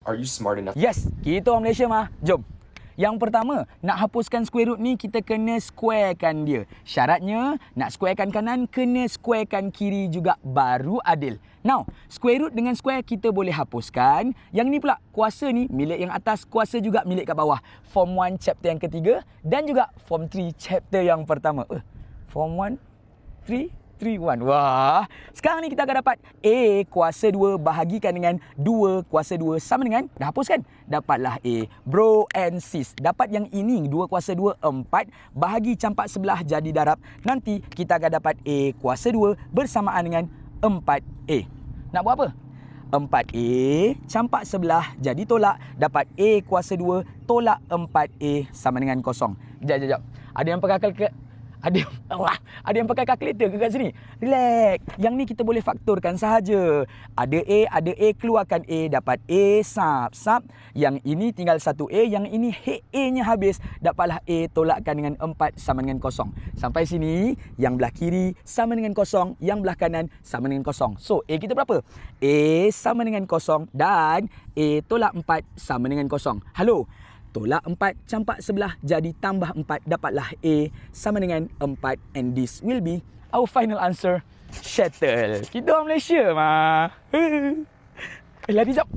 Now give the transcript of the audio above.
Are you smart enough? Yes, kita orang Malaysia mah. Jom. Yang pertama, nak hapuskan square root ni kita kena squarekan dia. Syaratnya, nak squarekan kanan, kena squarekan kiri juga baru adil. Now, square root dengan square kita boleh hapuskan. Yang ni pula, kuasa ni milik yang atas, kuasa juga milik kat bawah. Form 1 chapter yang ketiga dan juga Form 3 chapter yang pertama. Form 1, 3, 3, 1. Wah, sekarang ni kita akan dapat A kuasa 2 bahagikan dengan 2 kuasa 2 sama dengan, dah hapus kan? Dapatlah A. Bro and sis, dapat yang ini 2 kuasa 2, 4. Bahagi campak sebelah jadi darab. Nanti kita akan dapat A kuasa 2 bersamaan dengan 4A. Nak buat apa? 4A campak sebelah jadi tolak. Dapat A kuasa 2 tolak 4A sama dengan kosong. Sekejap. Ada yang pakai ada yang pakai kalkulator ke kat sini? Relax. Yang ni kita boleh faktorkan sahaja. Ada A, keluarkan A, dapat A sub. Yang ini tinggal 1A, yang ini A-nya habis. Dapatlah A tolakkan dengan 4 sama dengan kosong. Sampai sini, yang belah kiri sama dengan kosong, yang belah kanan sama dengan kosong. So, A kita berapa? A sama dengan kosong dan A tolak 4 sama dengan kosong. Halo? Tolak 4 campak sebelah jadi tambah 4, dapatlah A sama dengan 4 and this will be our final answer. Settle. Kita orang Malaysia mah. Lari jap.